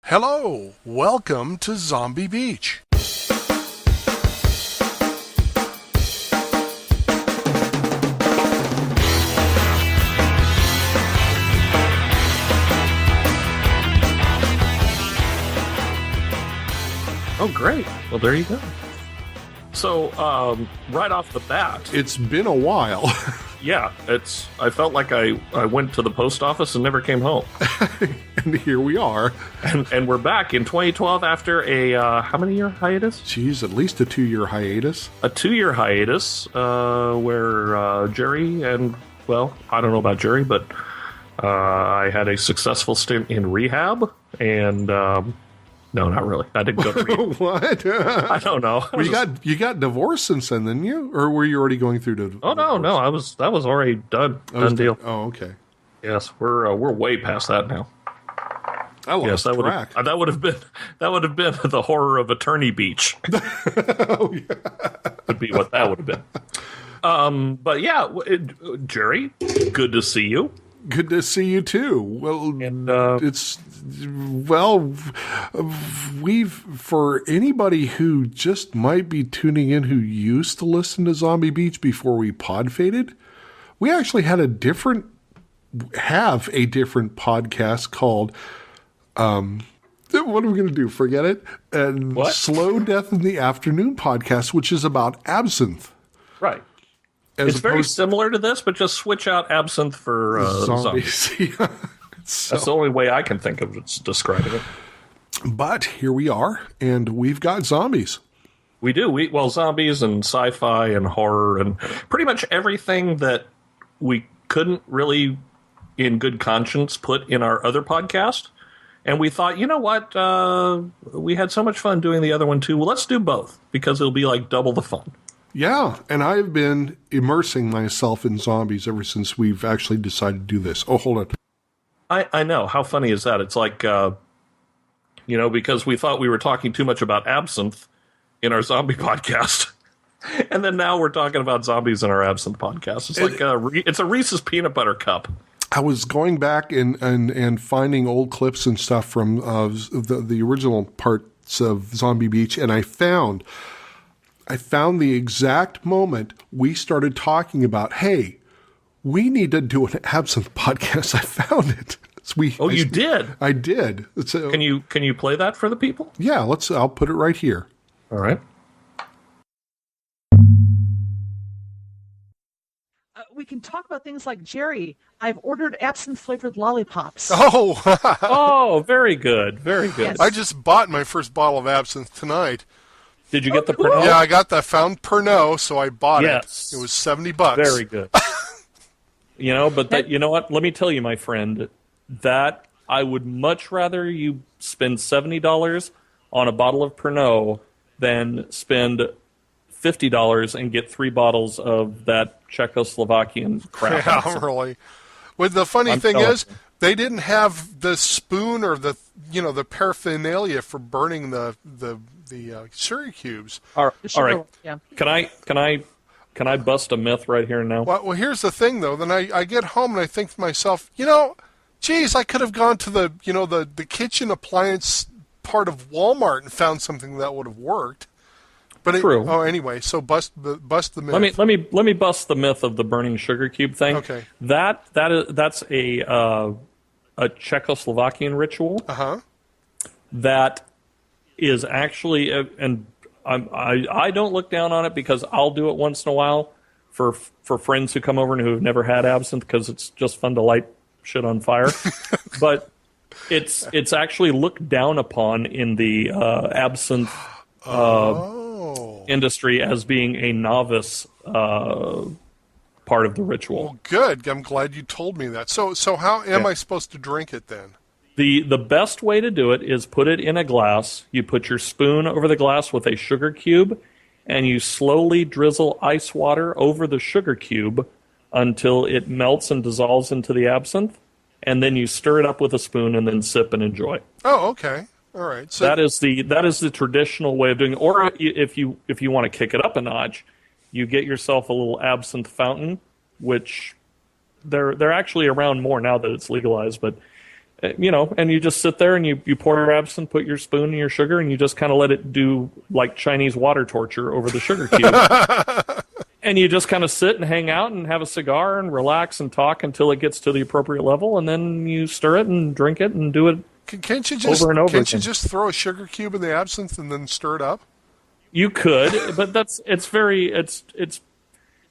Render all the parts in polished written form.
Hello, welcome to Zombie Beach. Oh, great. Well, there you go. So, right off the bat... It's been a while. Yeah, I felt like I went to the post office and never came home. And here we are. And we're back in 2012 after a, how many year hiatus? Geez, at least a 2-year hiatus. A 2-year hiatus, where Jerry and, well, I don't know about Jerry, but I had a successful stint in rehab, and... No, not really. I didn't go to rehab. What? I don't know. You got divorced since then, didn't you? Or were you already going through the? Oh no, that was already done. Done deal. Oh, okay. Yes, we're way past that now. I lost track. That would have been the horror of Attorney Beach. Oh, yeah. Would be what that would have been. But yeah, Jerry, good to see you. Good to see you too. Well, and for anybody who just might be tuning in who used to listen to Zombie Beach before we pod faded, we actually had a different podcast called what are we going to do? Forget it. And what? Slow Death in the Afternoon podcast, which is about absinthe. Right. It's very similar to this, but just switch out absinthe for zombies. That's the only way I can think of describing it. But here we are, and we've got zombies. We do. Zombies and sci-fi and horror and pretty much everything that we couldn't really, in good conscience, put in our other podcast. And we thought, you know what? We had so much fun doing the other one, too. Well, let's do both, because it'll be like double the fun. Yeah, and I've been immersing myself in zombies ever since we've actually decided to do this. Oh, hold on. I know. How funny is that? It's like, because we thought we were talking too much about absinthe in our zombie podcast. And then now we're talking about zombies in our absinthe podcast. It's like it's a Reese's peanut butter cup. I was going back and finding old clips and stuff from the original parts of Zombie Beach, and I found the exact moment we started talking about, hey, we need to do an absinthe podcast. I found it. You did? I did. Can you play that for the people? Yeah, I'll put it right here. All right. We can talk about things like, Jerry, I've ordered absinthe-flavored lollipops. Oh! Oh, very good. Very good. Yes. I just bought my first bottle of absinthe tonight. Did you get the cool. Pernod? Yeah, I found Pernod, so I bought it. It was $70. Very good. You know what? Let me tell you, my friend, that I would much rather you spend $70 on a bottle of Pernod than spend $50 and get 3 bottles of that Czechoslovakian crap. Yeah, really. Well, the funny thing is, they didn't have the spoon or the paraphernalia for burning the sugar cubes. All right. Yeah. Can I bust a myth right here now? Well, here's the thing, though. Then I get home and I think to myself, geez, I could have gone to the kitchen appliance part of Walmart and found something that would have worked. But True. Anyway, so bust the myth. Let me bust the myth of the burning sugar cube thing. Okay. That's a Czechoslovakian ritual. Uh-huh. That is actually and I don't look down on it because I'll do it once in a while for friends who come over and who have never had absinthe because it's just fun to light shit on fire. But it's actually looked down upon in the absinthe industry as being a novice part of the ritual. Well, good. I'm glad you told me that. So how am I supposed to drink it then? The best way to do it is put it in a glass. You put your spoon over the glass with a sugar cube, and you slowly drizzle ice water over the sugar cube until it melts and dissolves into the absinthe, and then you stir it up with a spoon and then sip and enjoy. Oh, okay. All right. So that is the traditional way of doing it. Or if you want to kick it up a notch, you get yourself a little absinthe fountain, which they're actually around more now that it's legalized, but And you just sit there and you pour your absinthe, put your spoon and your sugar, and you just kind of let it do like Chinese water torture over the sugar cube. And you just kind of sit and hang out and have a cigar and relax and talk until it gets to the appropriate level, and then you stir it and drink it and do it Can't you just over and over can't you again. just throw a sugar cube in the absinthe and then stir it up? You could, but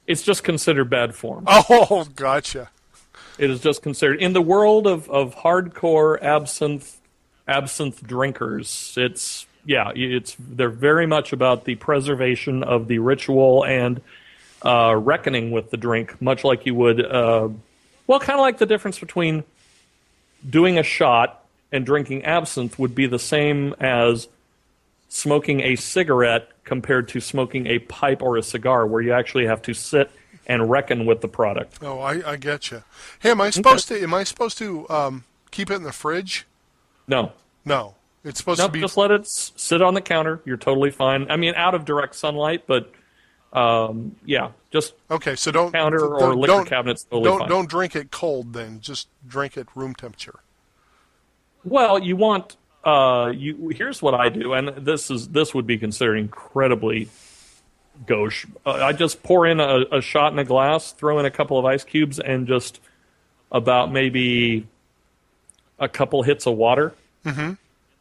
it's just considered bad form. Oh, gotcha. It is just considered in the world of hardcore absinthe drinkers. They're very much about the preservation of the ritual and reckoning with the drink, much like you would, kind of like the difference between doing a shot and drinking absinthe would be the same as smoking a cigarette compared to smoking a pipe or a cigar, where you actually have to sit and reckon with the product. Oh, I get you. Hey, am I supposed to keep it in the fridge? No. No, it's supposed to be. Just let it sit on the counter. You're totally fine. I mean, out of direct sunlight, but just Okay, so don't counter or liquor cabinet's totally fine. Don't drink it cold then. Just drink it room temperature. Well, you want here's what I do, and this would be considered incredibly gauche. I just pour in a shot in a glass, throw in a couple of ice cubes, and just about maybe a couple hits of water. Mm-hmm.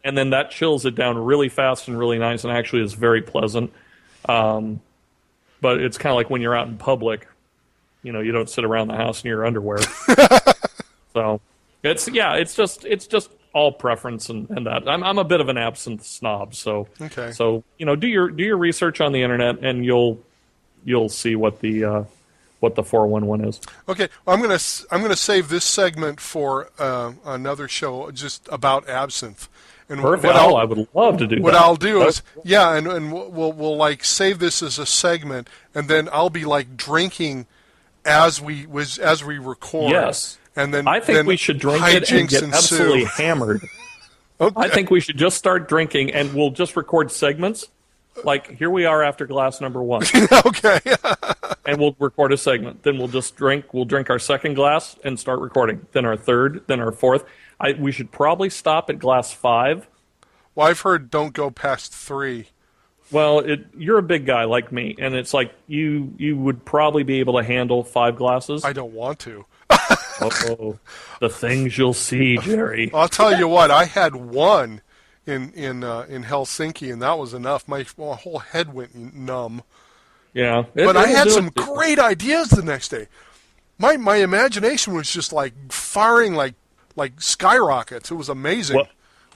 And then that chills it down really fast and really nice, and actually is very pleasant. But it's kind of like when you're out in public, you don't sit around the house in your underwear. So it's just all preference and that. I'm a bit of an absinthe snob, so okay. So do your research on the internet, and you'll see what the 411 is. Okay, well, I'm gonna save this segment for another show just about absinthe. And Perfect. I would love to do what that. I'll do is and we'll like save this as a segment, and then I'll be like drinking as we record. Yes. And then I think we should drink it and get absolutely hammered. Okay. I think we should just start drinking, and we'll just record segments. Like, here we are after glass number 1. Okay. And we'll record a segment. Then we'll just drink. We'll drink our second glass and start recording. Then our third. Then our fourth. We should probably stop at glass 5. Well, I've heard don't go past 3. Well, you're a big guy like me, and it's like you would probably be able to handle 5 glasses. I don't want to. Oh, the things you'll see, Jerry. I'll tell you what. I had one in Helsinki, and that was enough. My whole head went numb. Yeah, but I had some great ideas the next day. My imagination was just like firing like skyrockets. It was amazing. Well,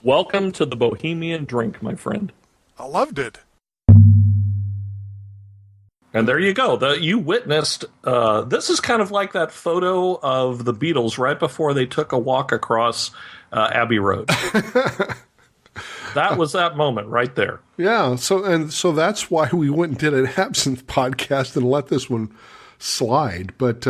welcome to the Bohemian drink, my friend. I loved it. And there you go. You witnessed. This is kind of like that photo of the Beatles right before they took a walk across Abbey Road. That was that moment right there. Yeah. So that's why we went and did an absinthe podcast and let this one slide. But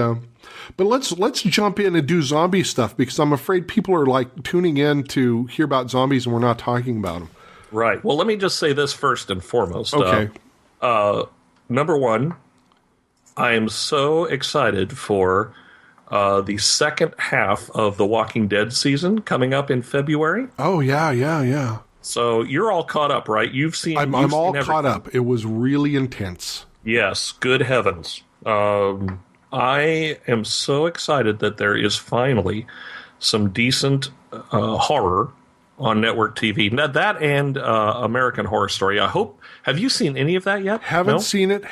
let's jump in and do zombie stuff, because I'm afraid people are like tuning in to hear about zombies and we're not talking about them. Right. Well, let me just say this first and foremost. Okay. Number 1, I am so excited for the second half of the Walking Dead season coming up in February. Oh, yeah. So you're all caught up, right? I'm all caught up. It was really intense. Yes, good heavens. I am so excited that there is finally some decent horror on network TV. Now, that and American Horror Story. Have you seen any of that yet? Haven't seen it,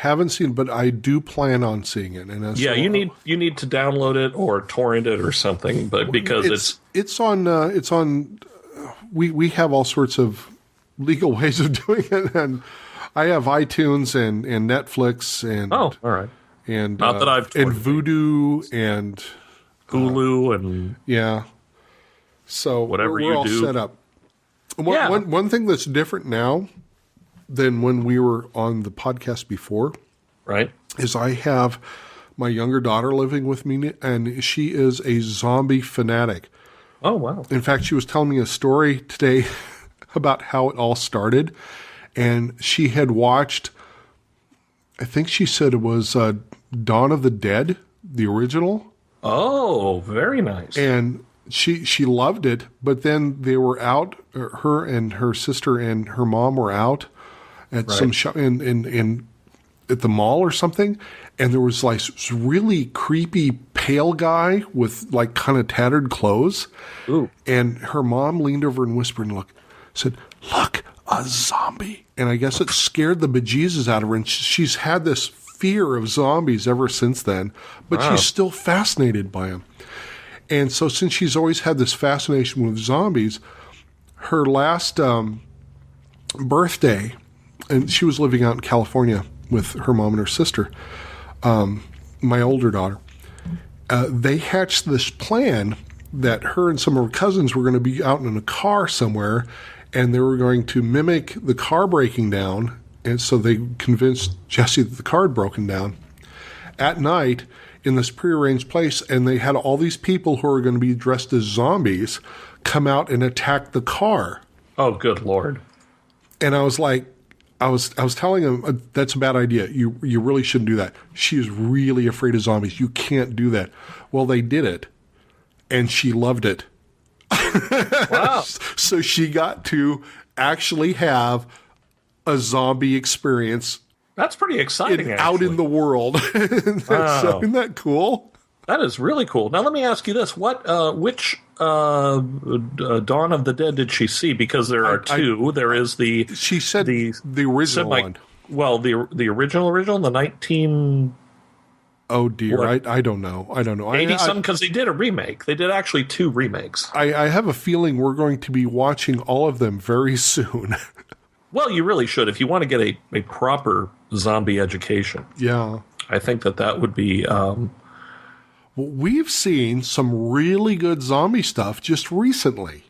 but I do plan on seeing it. And yeah, you need to download it or torrent it or something, but because it's on. We have all sorts of legal ways of doing it, and I have iTunes and Netflix and all right, and not that I've and Vudu and Hulu and yeah. So whatever we're all do. set up. One thing that's different now than when we were on the podcast before, right, is I have my younger daughter living with me, and she is a zombie fanatic. Oh, wow. In fact, she was telling me a story today about how it all started, and she had watched, I think she said it was Dawn of the Dead, the original. Oh, very nice. And she loved it, but then they were out. Her and her sister and her mom were out at some shop in at the mall or something, and there was like this really creepy pale guy with like kind of tattered clothes. Ooh. And her mom leaned over and whispered, said, "Look, a zombie." And I guess it scared the bejesus out of her, and she's had this fear of zombies ever since then, but she's still fascinated by them. And so since she's always had this fascination with zombies, her last birthday, and she was living out in California with her mom and her sister, my older daughter, they hatched this plan that her and some of her cousins were going to be out in a car somewhere, and they were going to mimic the car breaking down. And so they convinced Jesse that the car had broken down at night in this prearranged place, and they had all these people who are going to be dressed as zombies come out and attack the car. Oh, good Lord. And I was like, I was telling him, that's a bad idea. You really shouldn't do that. She is really afraid of zombies. You can't do that. Well, they did it, and she loved it. Wow. So she got to actually have a zombie experience. That's pretty exciting, out in the world. Wow. So, isn't that cool? That is really cool. Now, let me ask you this. Which Dawn of the Dead did she see? Because there are two. There is the... She said the original one. Well, the original, the 19... Oh, dear. I don't know. 80-something, because they did a remake. They did actually 2 remakes. I have a feeling we're going to be watching all of them very soon. Well, you really should. If you want to get a proper zombie education. Yeah. I think that would be... We've seen some really good zombie stuff just recently.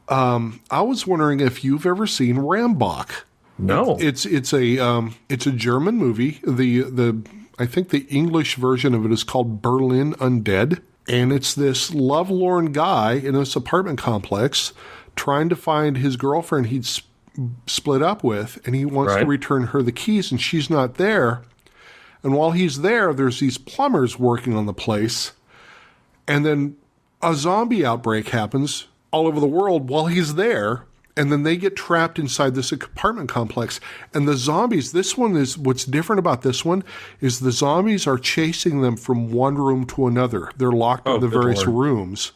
I was wondering if you've ever seen Rambach. No. It's a German movie. I think the English version of it is called Berlin Undead, and it's this lovelorn guy in this apartment complex trying to find his girlfriend he'd split up with, and he wants to return her the keys, and she's not there. And while he's there, there's these plumbers working on the place. And then a zombie outbreak happens all over the world while he's there. And then they get trapped inside this apartment complex. And the zombies, what's different about this one is the zombies are chasing them from one room to another. They're locked in the various rooms.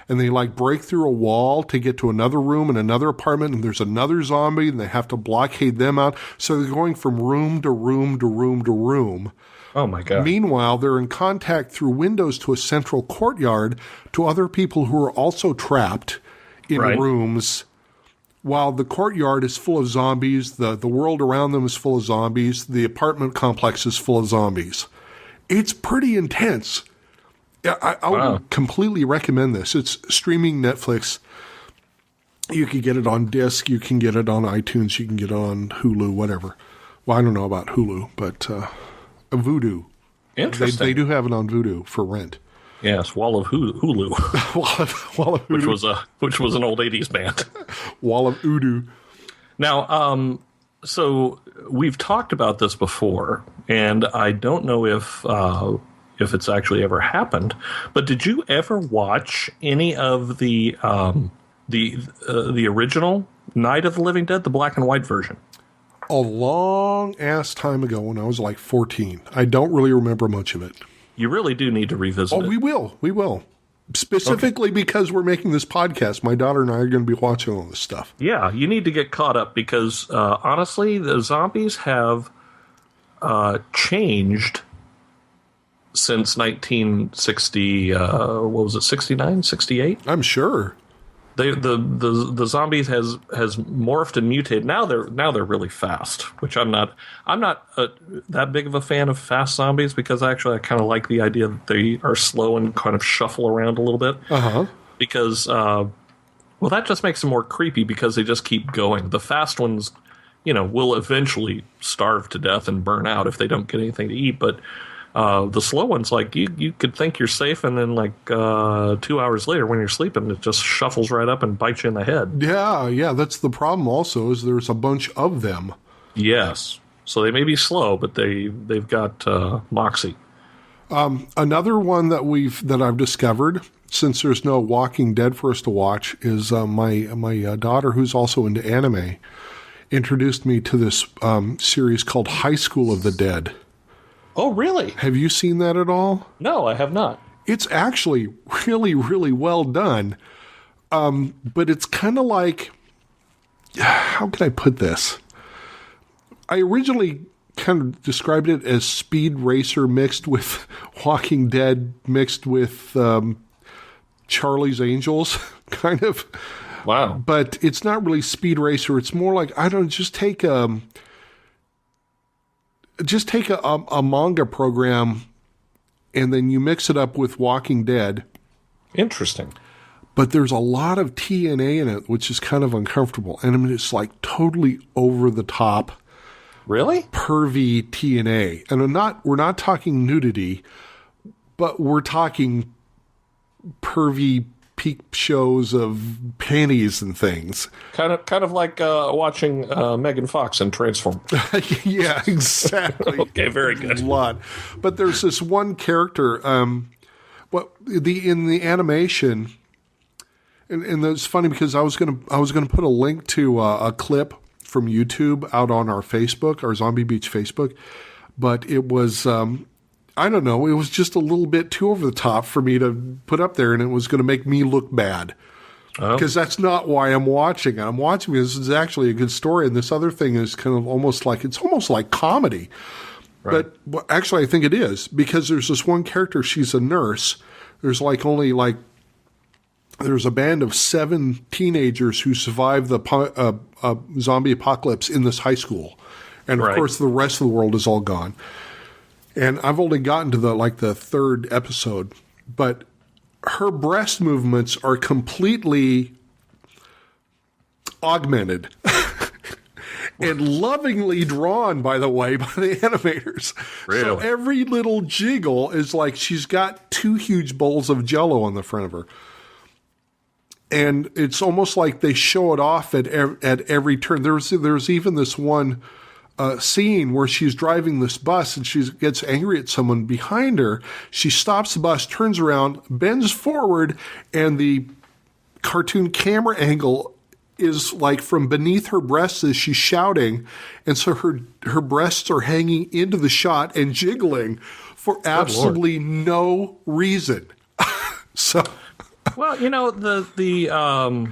And they break through a wall to get to another room in another apartment, and there's another zombie, and they have to blockade them out. So they're going from room to room to room to room. Oh, my God. Meanwhile, they're in contact through windows to a central courtyard to other people who are also trapped in rooms, while the courtyard is full of zombies, the world around them is full of zombies, the apartment complex is full of zombies. It's pretty intense. I would completely recommend this. It's streaming Netflix. You can get it on disc. You can get it on iTunes. You can get it on Hulu, whatever. Well, I don't know about Hulu, but Vudu. Interesting. They do have it on Vudu for rent. Yes, Wall of Hulu. Wall of Hoodoo. Which was an old 80s band. Wall of Udu. Now, so we've talked about this before, and I don't know if it's actually ever happened, but did you ever watch any of the original Night of the Living Dead, the black and white version? A long ass time ago when I was 14. I don't really remember much of it. You really do need to revisit it. We will. Specifically because we're making this podcast. My daughter and I are going to be watching all this stuff. Yeah, you need to get caught up because, honestly, the zombies have changed since 1960, what was it, 69, 68? I'm sure. The zombies has morphed and mutated. Now they're really fast, which I'm not that big of a fan of fast zombies because I kind of like the idea that they are slow and kind of shuffle around a little bit. Because that just makes them more creepy because they just keep going. The fast ones, will eventually starve to death and burn out if they don't get anything to eat, but the slow ones, you could think you're safe, and then 2 hours later when you're sleeping, it just shuffles right up and bites you in the head. Yeah, that's the problem also, is there's a bunch of them. Yes. So they may be slow, but they've got moxie. Another one that I've discovered, since there's no Walking Dead for us to watch, is my daughter, who's also into anime, introduced me to this series called High School of the Dead. Oh, really? Have you seen that at all? No, I have not. It's actually really, really well done. But it's kind of like, how can I put this? I originally kind of described it as Speed Racer mixed with Walking Dead mixed with Charlie's Angels, kind of. Wow. But it's not really Speed Racer. It's more like, I don't know, just take a manga program and then you mix it up with Walking Dead. Interesting. But there's a lot of TNA in it, which is kind of uncomfortable. And I mean, it's like totally over the top. Really? Pervy TNA. And we're not talking nudity, but we're talking pervy peep shows of panties and things. Kind of like watching Megan Fox in Transform. Yeah, exactly. Okay, very good. A lot. But there's this one character, in the animation, and it's funny because I was gonna put a link to a clip from YouTube out on our Facebook, our Zombie Beach Facebook, but it was I don't know, it was just a little bit too over the top for me to put up there, and it was going to make me look bad. Because that's not why I'm watching it. I'm watching because this is actually a good story, and this other thing is kind of almost like comedy. Right. But actually, I think it is, because there's this one character, she's a nurse. There's there's a band of 7 teenagers who survived the zombie apocalypse in this high school. And, of course, the rest of the world is all gone. And I've only gotten to the 3rd episode. But her breast movements are completely augmented. And lovingly drawn, by the way, by the animators. Really? So every little jiggle is like she's got 2 huge bowls of Jell-O on the front of her. And it's almost like they show it off at every turn. There's even this one scene where she's driving this bus and she gets angry at someone behind her. She stops the bus, turns around, bends forward, and the cartoon camera angle is like from beneath her breasts as she's shouting. And so her breasts are hanging into the shot and jiggling for absolutely no reason. So... Well, the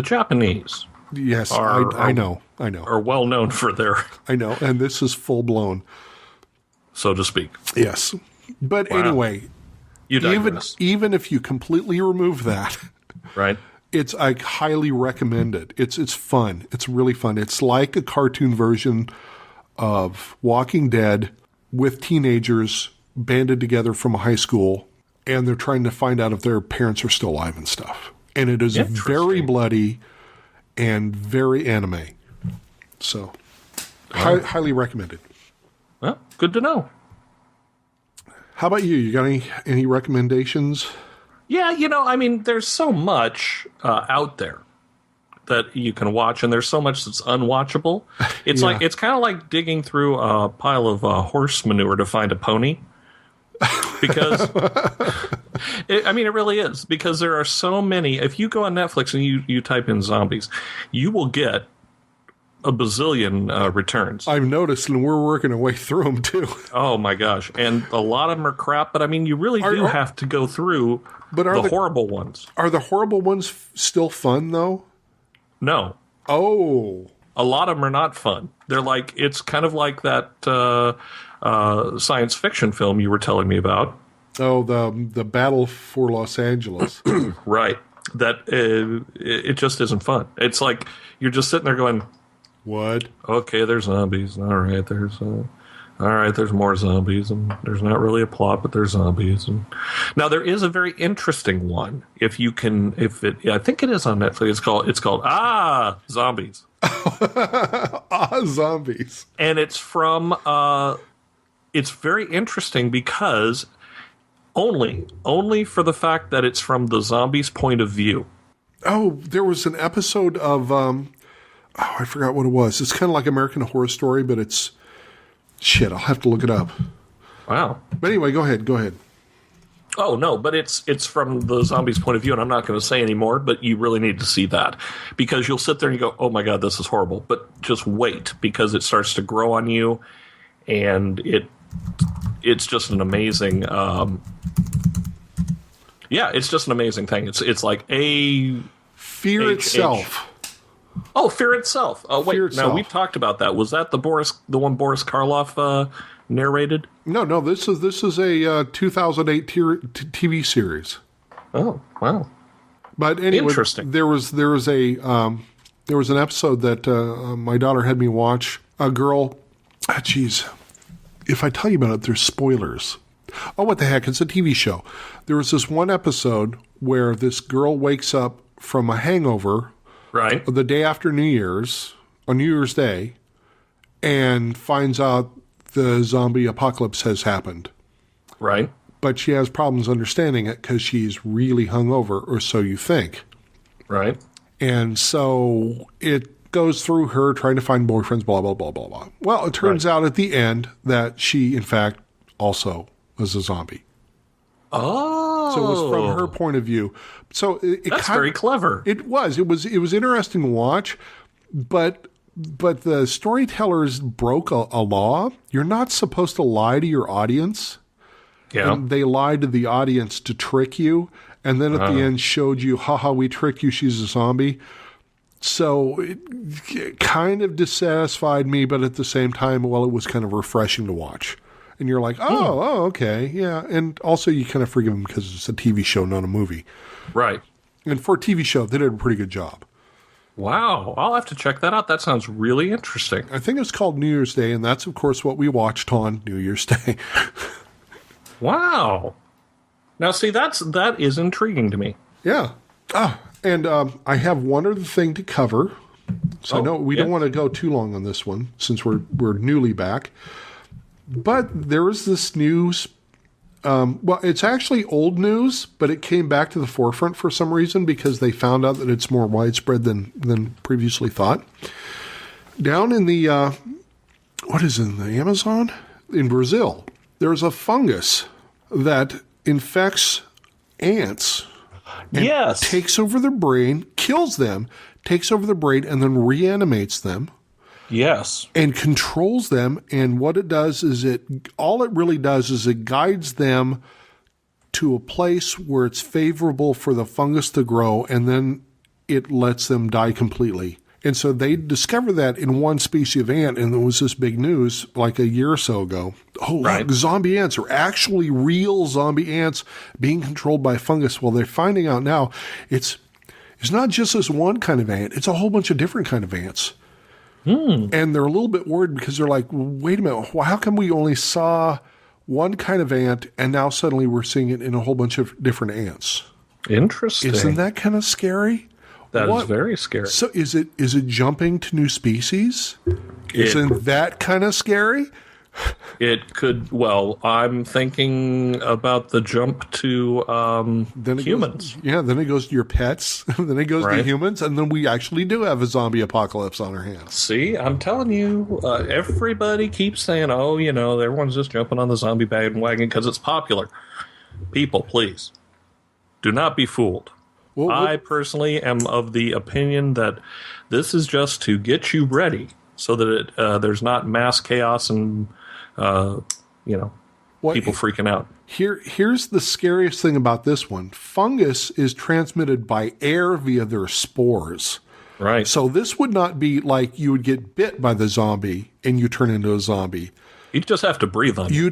Japanese. Yes, I know. Are well known for their. I know, and this is full blown, so to speak. Yes, but anyway, you digress. Even if you completely remove that, right? It's I highly recommend it. It's fun. It's really fun. It's like a cartoon version of Walking Dead with teenagers banded together from a high school. And they're trying to find out if their parents are still alive and stuff. And it is very bloody and very anime. So, highly recommended. Well, good to know. How about you? You got any recommendations? Yeah, there's so much out there that you can watch, and there's so much that's unwatchable. It's it's kind of like digging through a pile of horse manure to find a pony. Because it really is, because there are so many. If you go on Netflix and you type in zombies, you will get a bazillion returns. I've noticed, and we're working our way through them too. Oh my gosh, and a lot of them are crap, but you really do have to go through the horrible ones. Are the horrible ones still fun though? No. Oh. A lot of them are not fun. They're it's kind of like that science fiction film you were telling me about. Oh, the Battle for Los Angeles. Right. That it just isn't fun. It's like you're just sitting there going, "What? Okay, there's zombies. All right, there's more zombies, and there's not really a plot, but there's zombies." And now there is a very interesting one. I think it is on Netflix. It's called Zombies. Zombies. And it's from it's very interesting because only for the fact that it's from the zombies' point of view. Oh, there was an episode of I forgot what it was. It's kind of like American Horror Story, but it's shit. I'll have to look it up. Wow. But anyway, go ahead. Oh no, but it's from the zombies' point of view, and I'm not going to say anymore. But you really need to see that, because you'll sit there and you go, "Oh my god, this is horrible." But just wait, because it starts to grow on you, and it's just an amazing. It's just an amazing thing. It's like a Fear itself. Oh, Fear itself. Oh wait, Fear itself. now we've talked about that. Was that the one Boris Karloff narrated? No. This is a 2008 TV series. Oh wow! But anyway, Interesting. There was an episode that my daughter had me watch. A girl, if I tell you about it, there's spoilers. Oh, what the heck? It's a TV show. There was this one episode where this girl wakes up from a hangover, Right. the day after New Year's, on New Year's Day, and finds out the zombie apocalypse has happened. Right. But she has problems understanding it because she's really hungover, or so you think. Right. And so it goes through her trying to find boyfriends, blah, blah, blah, blah, blah. Well, it turns out at the end that she, in fact, also was a zombie. Oh. So it was from her point of view. So That's very clever. It was interesting to watch, but the storytellers broke a law. You're not supposed to lie to your audience. Yeah. And they lied to the audience to trick you, and then at the end showed you, haha, we tricked you, she's a zombie. So it kind of dissatisfied me, but at the same time, well, it was kind of refreshing to watch. And you're like, oh, okay, yeah. And also you kind of forgive them because it's a TV show, not a movie. Right. And for a TV show, they did a pretty good job. Wow. I'll have to check that out. That sounds really interesting. I think it's called New Year's Day, and that's, of course, what we watched on New Year's Day. Wow. Now, see, that is intriguing to me. Yeah. And I have one other thing to cover. So I know we don't want to go too long on this one since we're newly back. But there is this news. Well, it's actually old news, but it came back to the forefront for some reason because they found out that it's more widespread than previously thought. Down in the, in the Amazon? In Brazil, there's a fungus that infects ants. And Yes. takes over their brain, kills them, takes over their brain, and then reanimates them. Yes. And controls them. And what it does is all it really does is it guides them to a place where it's favorable for the fungus to grow, and then it lets them die completely. And so they discovered that in one species of ant, and there was this big news like a year or so ago. Oh, look, zombie ants are actually real zombie ants being controlled by fungus. Well, they're finding out now it's not just this one kind of ant. It's a whole bunch of different kind of ants. And they're a little bit worried because they're like, wait a minute, how come we only saw one kind of ant and now suddenly we're seeing it in a whole bunch of different ants? Interesting. Isn't that kind of scary? That is very scary. So is it jumping to new species? Isn't that kind of scary? It could. Well, I'm thinking about the jump to humans. Then it goes to your pets. Then it goes to humans, and then we actually do have a zombie apocalypse on our hands. See, I'm telling you, everybody keeps saying, "Oh, everyone's just jumping on the zombie bandwagon because it's popular." People, please do not be fooled. Well, I personally am of the opinion that this is just to get you ready so that there's not mass chaos and, people freaking out. Here's the scariest thing about this one. Fungus is transmitted by air via their spores. Right. So this would not be like you would get bit by the zombie and you turn into a zombie. You just have to breathe on it. You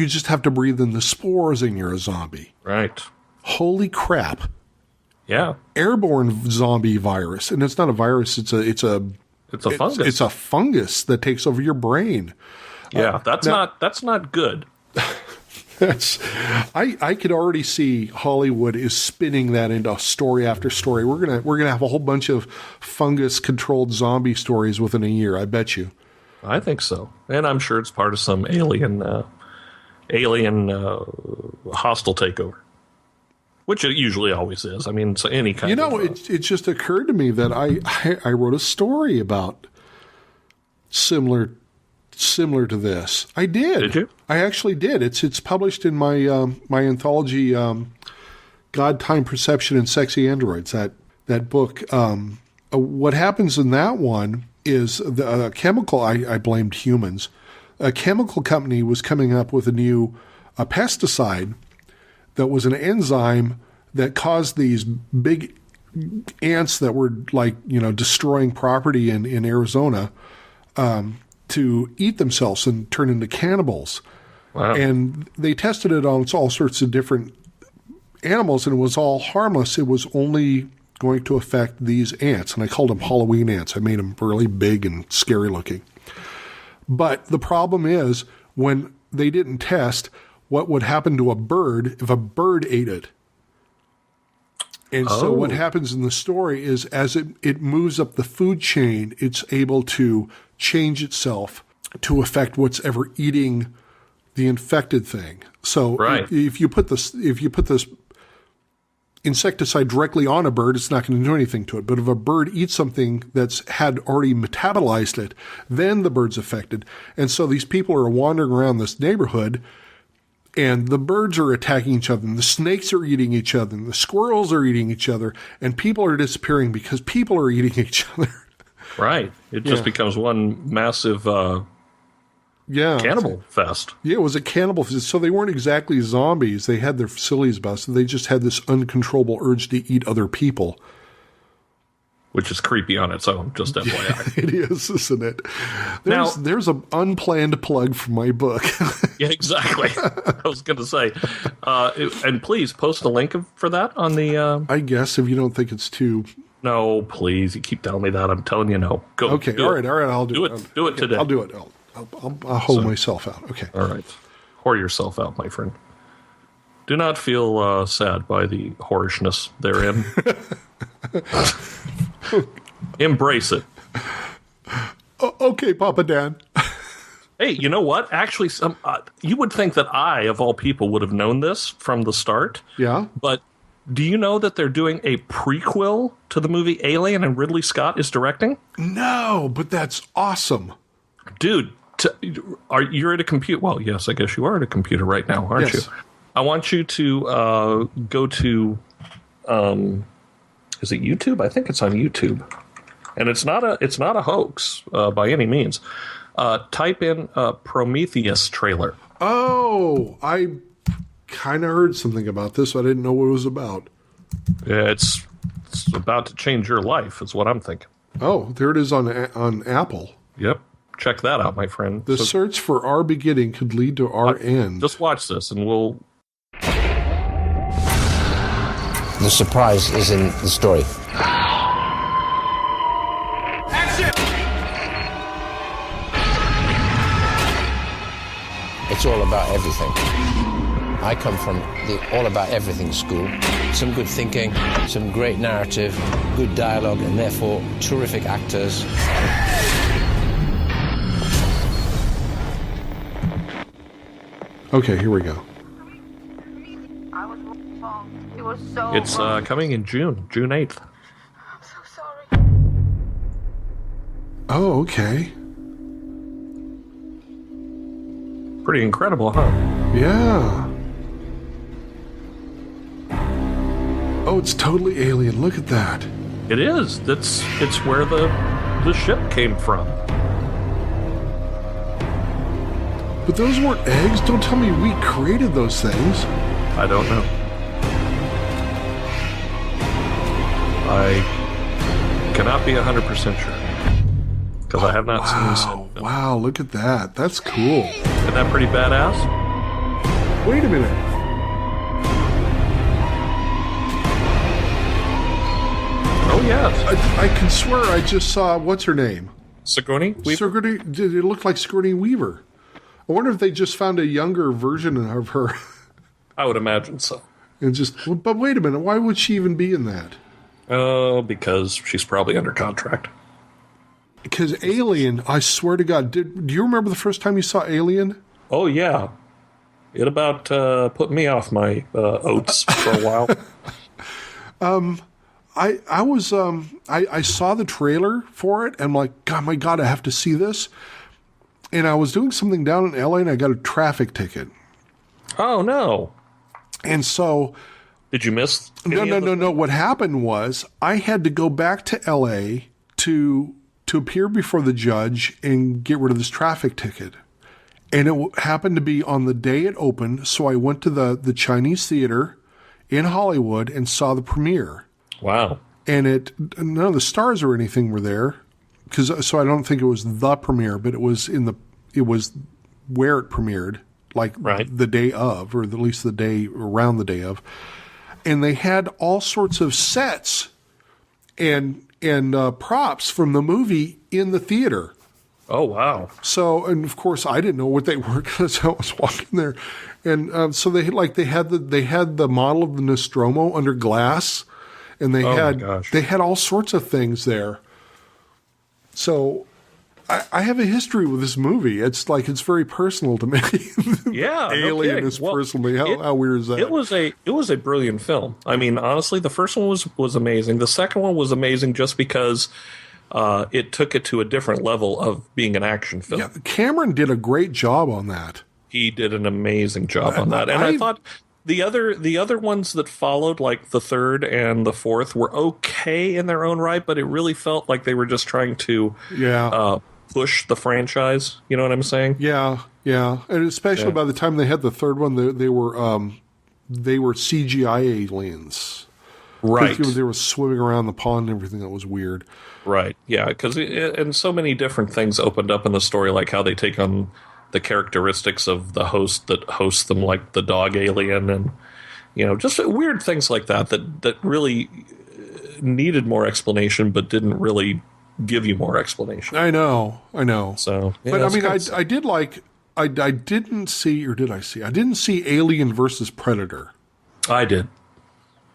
just have to breathe in the spores and you're a zombie. Right. Holy crap. Yeah. Airborne zombie virus. And it's not a virus, it's a fungus. It's a fungus that takes over your brain. Yeah, that's not good. I could already see Hollywood is spinning that into story after story. We're gonna have a whole bunch of fungus controlled zombie stories within a year, I bet you. I think so. And I'm sure it's part of some alien hostile takeover. Which it usually always is. I mean, so any kind of... it just occurred to me that I wrote a story about similar similar to this. I did. Did you? I actually did. It's published in my my anthology, God, Time, Perception, and Sexy Androids. That book. What happens in that one is the chemical. I blamed humans. A chemical company was coming up with a pesticide that was an enzyme that caused these big ants that were destroying property in Arizona to eat themselves and turn into cannibals. Wow. And they tested it on all sorts of different animals, and it was all harmless. It was only going to affect these ants, and I called them Halloween ants. I made them really big and scary looking. But the problem is, when they didn't test what would happen to a bird if a bird ate it. And so what happens in the story is, as it moves up the food chain, it's able to change itself to affect what's ever eating the infected thing. So if you put this insecticide directly on a bird, it's not going to do anything to it. But if a bird eats something that's had already metabolized it, then the bird's affected. And so these people are wandering around this neighborhood, and the birds are attacking each other, and the snakes are eating each other, and the squirrels are eating each other, and people are disappearing because people are eating each other. Right. It just becomes one massive cannibal fest. Yeah, it was a cannibal fest. So they weren't exactly zombies. They had their facilities busted. They just had this uncontrollable urge to eat other people. Which is creepy on its own, just FYI. It is, isn't it? Now, there's an unplanned plug for my book. Yeah, exactly. I was going to say. And please post a link for that on the... I guess, if you don't think it's too... No, please. You keep telling me that. I'm telling you no. Go. Okay, all right. I'll do it. Do it today. I'll do it. I'll hold myself out. Okay. All right. Whore yourself out, my friend. Do not feel sad by the whorishness therein. Embrace it. Okay, Papa Dan. Hey, you know what? Actually, you would think that I, of all people, would have known this from the start. Yeah? But do you know that they're doing a prequel to the movie Alien and Ridley Scott is directing? No, but that's awesome. Dude, you're at a computer. Well, yes, I guess you are at a computer right now, aren't you? I want you to go to, is it YouTube? I think it's on YouTube. And it's not a hoax by any means. Type in Prometheus trailer. Oh, I kind of heard something about this. I didn't know what it was about. Yeah, it's about to change your life, is what I'm thinking. Oh, there it is on Apple. Yep. Check that out, my friend. The search for our beginning could lead to our end. Just watch this, and we'll... The surprise is in the story. It's all about everything. I come from the all about everything school. Some good thinking, some great narrative, good dialogue, and therefore terrific actors. Okay, here we go. I was wrong. It was so It's coming in June 8th. I'm so sorry. Oh, okay. Pretty incredible, huh? Yeah. Oh, it's totally alien. Look at that. It is. It's where the ship came from. But those weren't eggs. Don't tell me we created those things. I don't know. I cannot be 100% sure. Because I have not seen this. Wow, look at that. That's cool. Isn't that pretty badass? Wait a minute. Oh, yes. I can swear I just saw, what's her name? Sigourney Weaver? It looked like Sigourney Weaver. I wonder if they just found a younger version of her. I would imagine so. But wait a minute. Why would she even be in that? Oh, because she's probably under contract. Because Alien, I swear to God, do you remember the first time you saw Alien? Oh, yeah. It about put me off my oats for a while. I saw the trailer for it, and I'm like, God, my God, I have to see this. and I was doing something down in LA, and I got a traffic ticket. Oh no! And so, Did you miss? no. What happened was I had to go back to LA to appear before the judge and get rid of this traffic ticket. And it happened to be on the day it opened, so I went to the Chinese theater in Hollywood and saw the premiere. Wow. And none of the stars or anything were there, so I don't think it was the premiere, but it was where it premiered, like the day of, or at least the day around the day of. And they had all sorts of sets and props from the movie in the theater. Oh, wow. So, and of course, I didn't know what they were because I was walking there, and so they had the model of the Nostromo under glass, and they had all sorts of things there. So, I have a history with this movie. It's very personal to me. Yeah, Alien is personal to me. How weird is that? It was a brilliant film. I mean, honestly, the first one was amazing. The second one was amazing just because. It took it to a different level of being an action film. Yeah, Cameron did a great job on that. He did an amazing job on that. And I thought the other ones that followed, like the third and the fourth, were okay in their own right, but it really felt like they were just trying to push the franchise. You know what I'm saying? Yeah. And especially by the time they had the third one, they were CGI aliens. Right. They were swimming around the pond and everything. That was weird. Right. Yeah, because and so many different things opened up in the story, like how they take on the characteristics of the host that hosts them, like the dog alien, and just weird things like that really needed more explanation, but didn't really give you more explanation. I know. So, yeah, but I mean, I did like. I didn't see, or did I see? I didn't see Alien versus Predator. I did.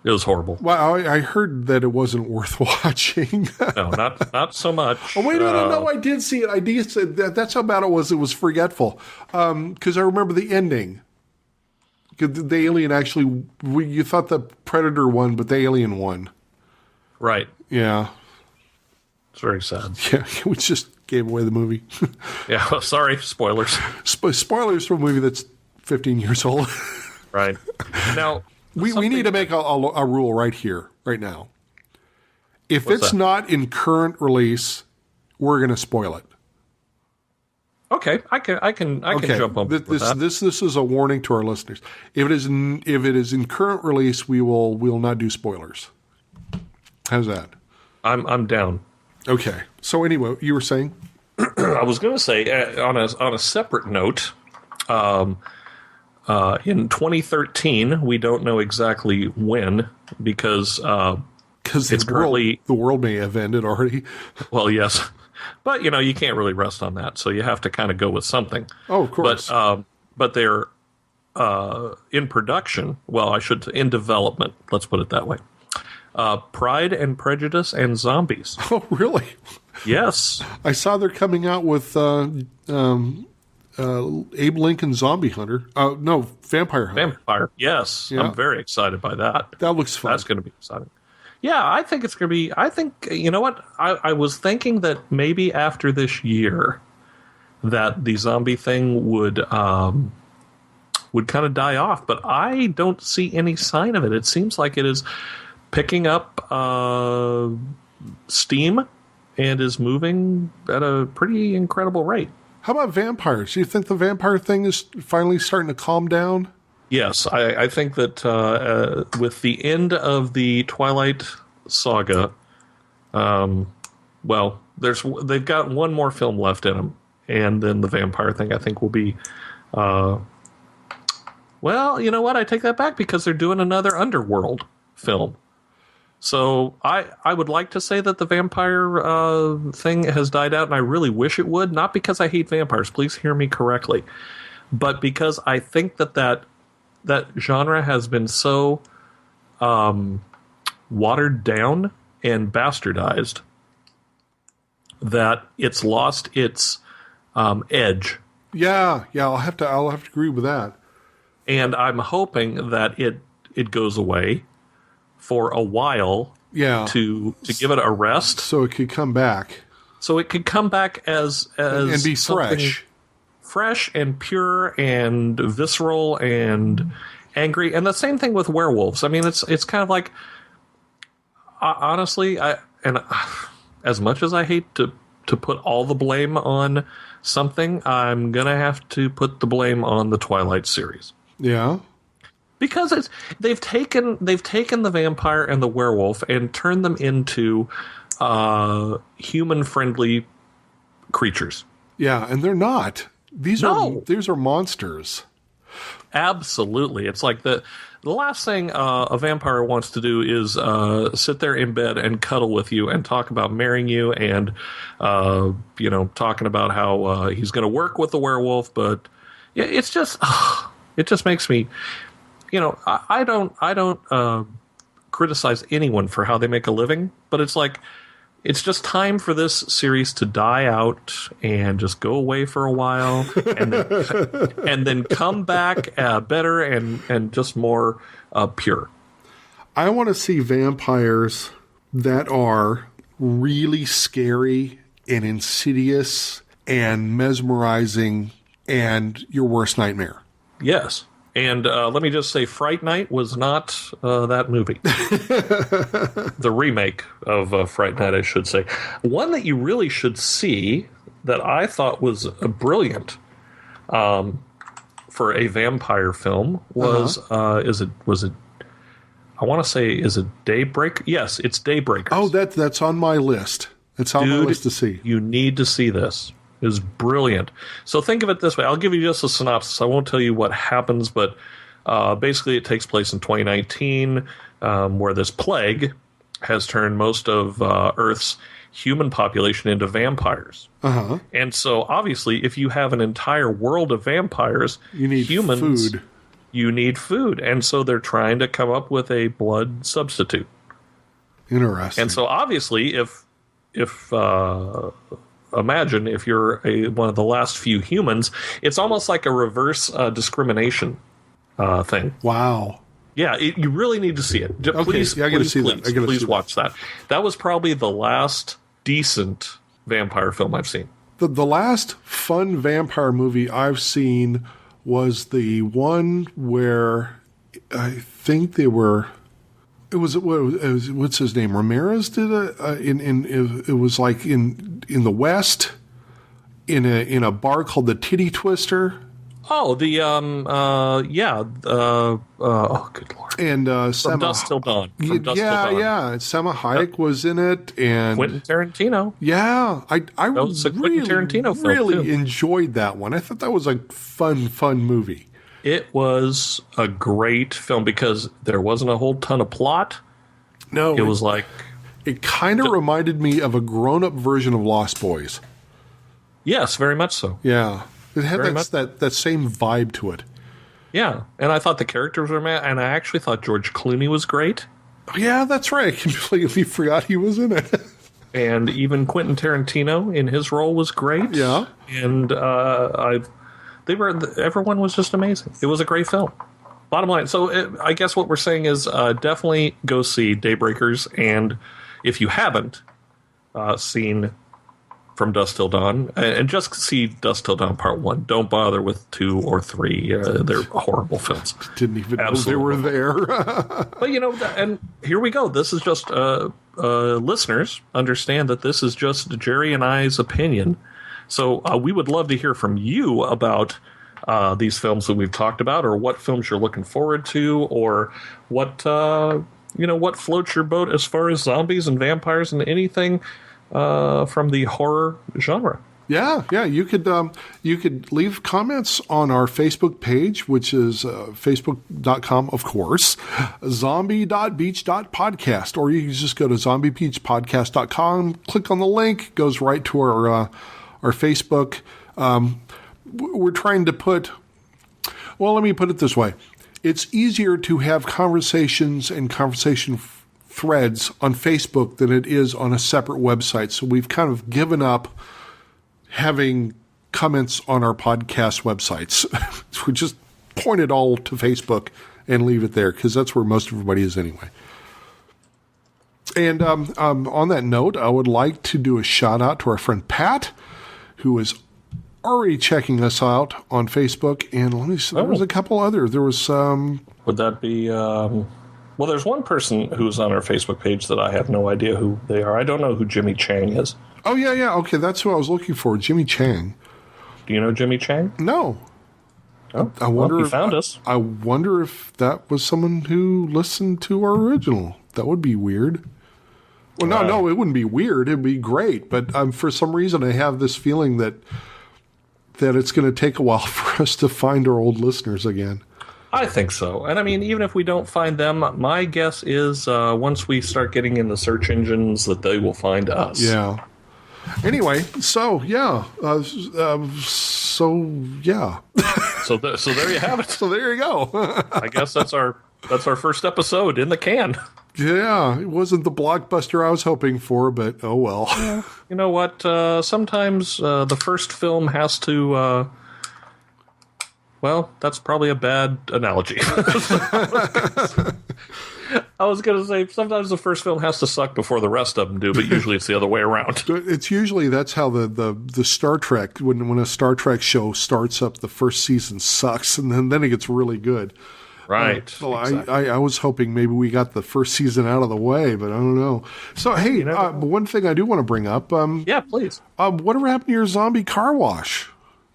It was horrible. Well, I heard that it wasn't worth watching. No, not so much. Oh, wait, no, I did see it. I did say that's how bad it was. It was forgetful. Because I remember the ending. The alien actually, you thought the Predator won, but the alien won. Right. Yeah. It's very sad. Yeah, we just gave away the movie. Yeah, well, sorry, spoilers. Spoilers for a movie that's 15 years old. Right. Now... We need to make a rule right here, right now. If What's it's that? not in current release, we're going to spoil it. Okay, I can jump on with that. This is a warning to our listeners. If it is in current release, we will not do spoilers. How's that? I'm down. Okay. So anyway, you were saying? I was going to say on a separate note. In 2013, we don't know exactly when because the world may have ended already. Well, yes, but you can't really rest on that, so you have to kind of go with something. Oh, of course. But they're in production. Well, in development. Let's put it that way. Pride and Prejudice and Zombies. Oh, really? Yes. I saw they're coming out with Abe Lincoln Zombie Hunter. No, Vampire Hunter. Vampire. Yes. Yeah. I'm very excited by that. That looks fun. That's going to be exciting. Yeah, I think it's going to be... I think, you know what? I was thinking that maybe after this year that the zombie thing would kind of die off, but I don't see any sign of it. It seems like it is picking up steam and is moving at a pretty incredible rate. How about vampires? Do you think the vampire thing is finally starting to calm down? Yes, I think that with the end of the Twilight saga, they've got one more film left in them, and then the vampire thing I think will be... well, you know what? I take that back because they're doing another Underworld film. So I would like to say that the vampire thing has died out, and I really wish it would. Not because I hate vampires, please hear me correctly, but because I think that genre has been so watered down and bastardized that it's lost its edge. Yeah, I'll have to agree with that. And I'm hoping that it goes away for a while, to give it a rest, so it could come back. So it could come back as and be fresh. fresh and pure and visceral and angry. And the same thing with werewolves. I mean, it's kind of like, honestly, as much as I hate to put all the blame on something, I'm gonna have to put the blame on the Twilight series. Yeah. Because they've taken the vampire and the werewolf and turned them into human-friendly creatures. Yeah, and they're not. These No. are monsters. Absolutely. It's like the last thing a vampire wants to do is sit there in bed and cuddle with you and talk about marrying you and talking about how he's going to work with the werewolf. But yeah, it's just it just makes me, I don't criticize anyone for how they make a living, but it's like, it's just time for this series to die out and just go away for a while, and then come back better and just more pure. I want to see vampires that are really scary and insidious and mesmerizing and your worst nightmare. Yes. And let me just say, Fright Night was not that movie. The remake of Fright Night, I should say. One that you really should see that I thought was brilliant for a vampire film was, is it, I want to say, is it Daybreak? Yes, it's Daybreakers. Oh, that's on my list. It's on my list to see. You need to see this. It was brilliant. So think of it this way. I'll give you just a synopsis. I won't tell you what happens, but basically it takes place in 2019, where this plague has turned most of Earth's human population into vampires. Uh-huh. And so obviously if you have an entire world of vampires, you need humans, food. You need food. And so they're trying to come up with a blood substitute. Interesting. And so obviously if imagine if you're one of the last few humans, it's almost like a reverse discrimination thing. Wow. Yeah, you really need to see it. Please, I got to see that. Please watch that. That was probably the last decent vampire film I've seen. The last fun vampire movie I've seen was the one where I think they were. It was what's his name? Ramirez did it was like in the West in a bar called the Titty Twister. Oh, the good lord! And From Dusk Till Dawn. From Dusk Till Dawn. Yeah. Selma Hayek was in it, and Quentin Tarantino. Yeah, I was a Quentin Tarantino film, really too. enjoyed that one. I thought that was a fun movie. It was a great film because there wasn't a whole ton of plot. No, it was like it kind of reminded me of a grown-up version of Lost Boys. Yes, very much so. Yeah. It had that same vibe to it. Yeah, and I thought the characters were and I actually thought George Clooney was great. Oh, yeah, that's right. I completely forgot he was in it. And even Quentin Tarantino in his role was great. Yeah, and everyone was just amazing. It was a great film. Bottom line. So I guess what we're saying is definitely go see Daybreakers, and if you haven't seen From Dusk Till Dawn, and just see Dusk Till Dawn Part 1. Don't bother with 2 or 3. They're horrible films. Didn't even know they were there. But, and here we go. This is just, listeners understand that this is just Jerry and I's opinion. So we would love to hear from you about these films that we've talked about, or what films you're looking forward to, or what floats your boat as far as zombies and vampires and anything from the horror genre. Yeah. You could leave comments on our Facebook page, which is facebook.com, of course, zombie.beach.podcast, or you can just go to zombiebeachpodcast.com, click on the link, goes right to our Facebook. We're trying to let me put it this way. It's easier to have conversations and conversation threads on Facebook than it is on a separate website. So we've kind of given up having comments on our podcast websites. We just point it all to Facebook and leave it there, because that's where most everybody is anyway. And on that note, I would like to do a shout out to our friend Pat, who is already checking us out on Facebook, and let me see, there was a couple other. There was Would that be? Well, there's one person who's on our Facebook page that I have no idea who they are. I don't know who Jimmy Chang is. Oh yeah. Okay, that's who I was looking for. Jimmy Chang. Do you know Jimmy Chang? No. Oh, I wonder he if found us. I wonder if that was someone who listened to our original. That would be weird. Well, no, it wouldn't be weird. It'd be great. But for some reason, I have this feeling that it's going to take a while for us to find our old listeners again. I think so. And I mean, even if we don't find them, my guess is once we start getting in the search engines that they will find us. Yeah. Anyway, so yeah. So there you have it. So there you go. I guess that's our first episode in the can. Yeah, it wasn't the blockbuster I was hoping for, but oh well. You know what? Sometimes the first film has to. Well, that's probably a bad analogy. I was going to say sometimes the first film has to suck before the rest of them do, but usually it's the other way around. It's usually that's how the Star Trek when a Star Trek show starts up, the first season sucks, and then it gets really good. Right. So exactly. I was hoping maybe we got the first season out of the way, but I don't know. So hey, one thing I do want to bring up. Yeah, please. Whatever happened to your zombie car wash?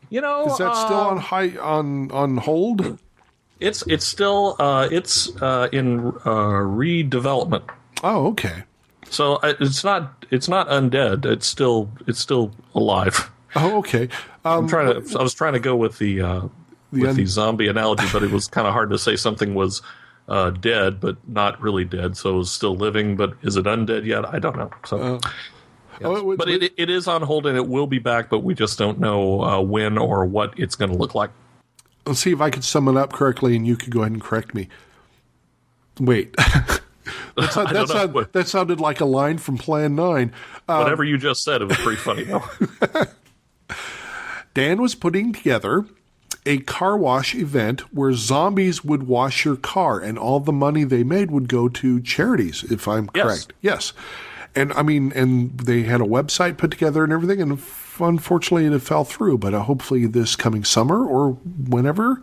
You know, Is that still on hold? It's still in redevelopment. Oh, okay. So it's not undead. It's still alive. Oh, okay. I was trying to go with the zombie analogy, but it was kind of hard to say something was dead but not really dead. So it was still living, but is it undead yet? I don't know. So. Yes. But it is on hold and it will be back, but we just don't know when or what it's going to look like. Let's see if I could sum it up correctly, and you could go ahead and correct me. Wait. That sounded like a line from Plan 9. Whatever you just said, it was pretty funny, though. Dan was putting together a car wash event where zombies would wash your car, and all the money they made would go to charities, if I'm correct. Yes. And I mean, and they had a website put together and everything, and unfortunately it fell through. But hopefully this coming summer or whenever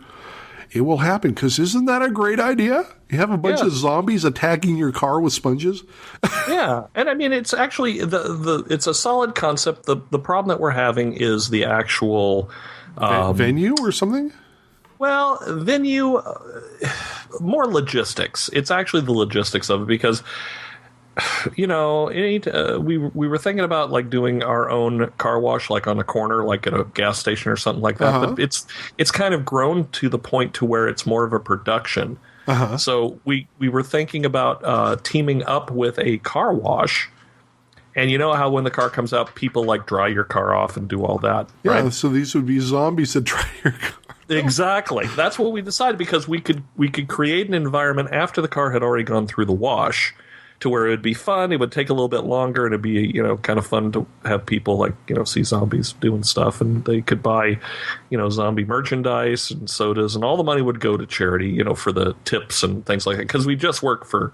it will happen. Because isn't that a great idea? You have a bunch of zombies attacking your car with sponges. Yeah, and I mean it's actually it's a solid concept. The problem that we're having is the actual venue or something. Well, venue, more logistics. It's actually the logistics of it because. You know, we were thinking about like doing our own car wash, like on a corner, like at a gas station or something like that. But it's kind of grown to the point to where it's more of a production. So we were thinking about teaming up with a car wash. And you know how when the car comes out, people like dry your car off and do all that. Yeah. Right? So these would be zombies that dry your car. Exactly. That's what we decided because we could create an environment after the car had already gone through the wash. To where it would be fun, it would take a little bit longer, and it'd be kind of fun to have people like see zombies doing stuff, and they could buy zombie merchandise and sodas, and all the money would go to charity, for the tips and things like that. Because we just work for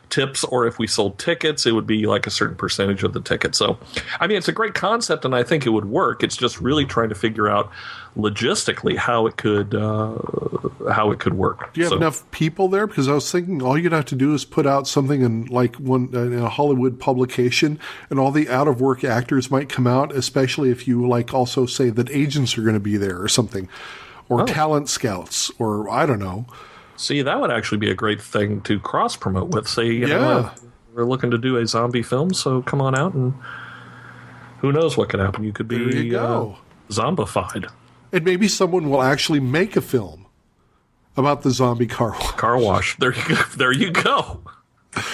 tips, or if we sold tickets, it would be like a certain percentage of the ticket. So, I mean, it's a great concept, and I think it would work. It's just really trying to figure out logistically how it could work. Do you have enough people there? Because I was thinking all you'd have to do is put out something in in a Hollywood publication, and all the out of work actors might come out. Especially if you also say that agents are going to be there or something, or talent scouts, or I don't know. See, that would actually be a great thing to cross promote with. Say, we're looking to do a zombie film, so come on out, and who knows what could happen? You could be zombified. And maybe someone will actually make a film about the zombie car wash. Car wash. There you go.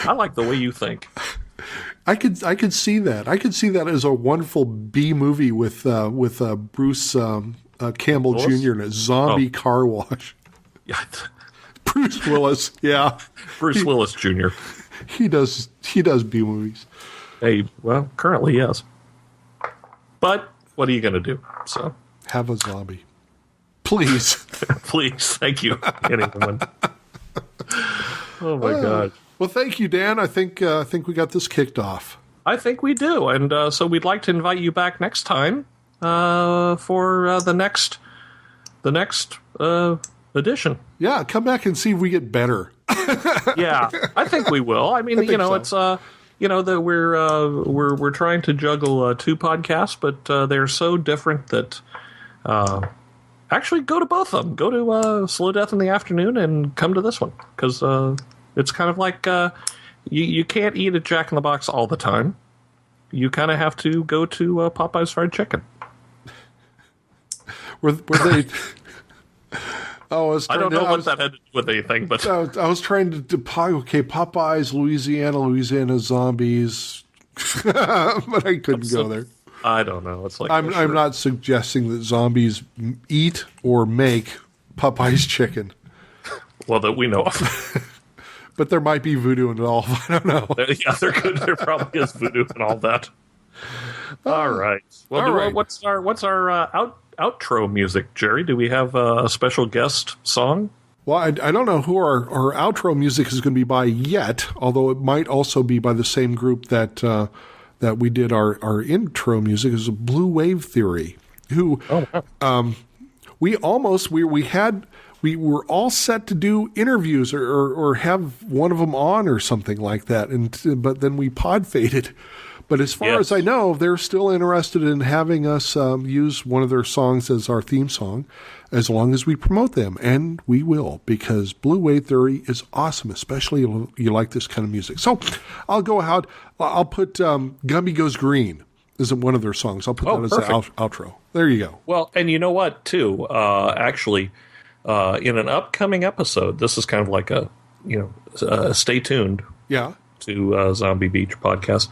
I like the way you think. I could see that. I could see that as a wonderful B movie with Bruce Campbell Willis? Jr. in a zombie car wash. Yeah. Bruce Willis, yeah. Bruce Willis Jr. He does B movies. Hey, well, currently yes. But what are you going to do? So have a zombie, please. Please, thank you, anyone. Oh my God. Well, thank you, Dan. I think we got this kicked off. I think we do, and so we'd like to invite you back next time for the next edition. Yeah, come back and see if we get better. Yeah, I think we will. I mean, I think so. it's that we're trying to juggle two podcasts, but they're so different that actually go to both of them. Go to Slow Death in the Afternoon and come to this one, because it's kind of like you can't eat at Jack in the Box all the time. You kind of have to go to Popeye's Fried Chicken. Were they? I don't know what that had to do with anything, but I was trying to Popeyes, Louisiana zombies, but I couldn't go there. I don't know. It's like I'm not suggesting that zombies eat or make Popeye's chicken, well, that we know of. but there might be voodoo involved. I don't know. Yeah, there could. There probably is voodoo and all that. All right. Well, all right. What's our outro music, Jerry? Do we have a special guest song? Well, I don't know who our outro music is going to be by yet, although it might also be by the same group that we did our intro music. Is Blue Wave Theory, who we were all set to do interviews or have one of them on or something like that, but then we pod faded. But as far as I know, they're still interested in having us use one of their songs as our theme song, as long as we promote them. And we will, because Blue Wave Theory is awesome, especially if you like this kind of music. So I'll go out. I'll put Gumby Goes Green is one of their songs. I'll put that as the outro. There you go. Well, and you know what, too? Actually, in an upcoming episode, this is kind of like stay tuned. Yeah. To Zombie Beach podcast,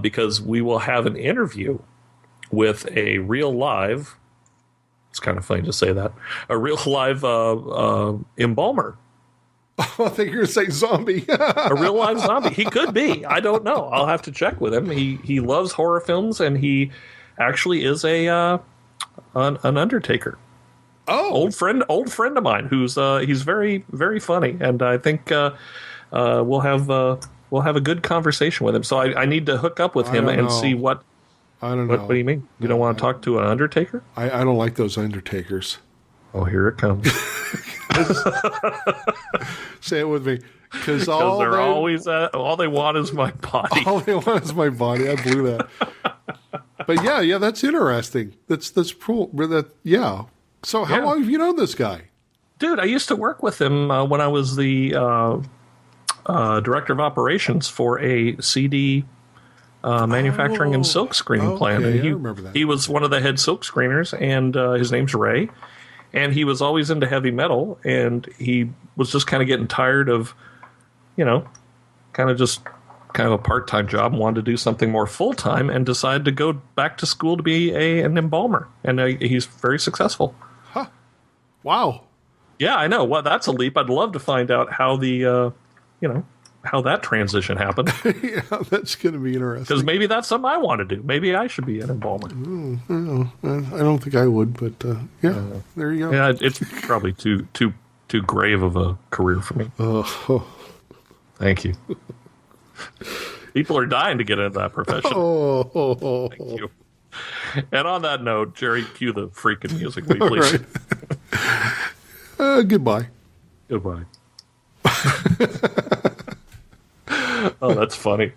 because we will have an interview with a real live, it's kind of funny to say that, a real live embalmer. I think you're going to say zombie. A real live zombie. He could be. I don't know. I'll have to check with him. He loves horror films, and he actually is an undertaker. Oh, old friend of mine who's he's very, very funny, and I think we'll have a good conversation with him. So I need to hook up with him and see what. I don't know. What do you mean? You don't want to talk to an undertaker? I don't like those undertakers. Oh, here it comes. Say it with me. Because they're always all they want is my body. All they want is my body. I blew that. But yeah, that's interesting. That's cool. Yeah. So how long have you known this guy? Dude, I used to work with him when I was the director of operations for a CD manufacturing and silk screening plant. I remember that. He was one of the head silk screeners, and his name's Ray. And he was always into heavy metal, and he was just kind of getting tired of, kind of a part-time job, and wanted to do something more full-time, and decided to go back to school to be an embalmer. And he's very successul. Huh. Wow. Yeah, I know. Well, that's a leap. I'd love to find out how how that transition happened. Yeah, that's going to be interesting. Because maybe that's something I want to do. Maybe I should be an embalmer. I don't think I would, but there you go. Yeah, it's probably too grave of a career for me. Thank you. People are dying to get into that profession. Thank you. And on that note, Jerry, cue the freaking music, will you please? Right. Goodbye. Goodbye. Oh, that's funny.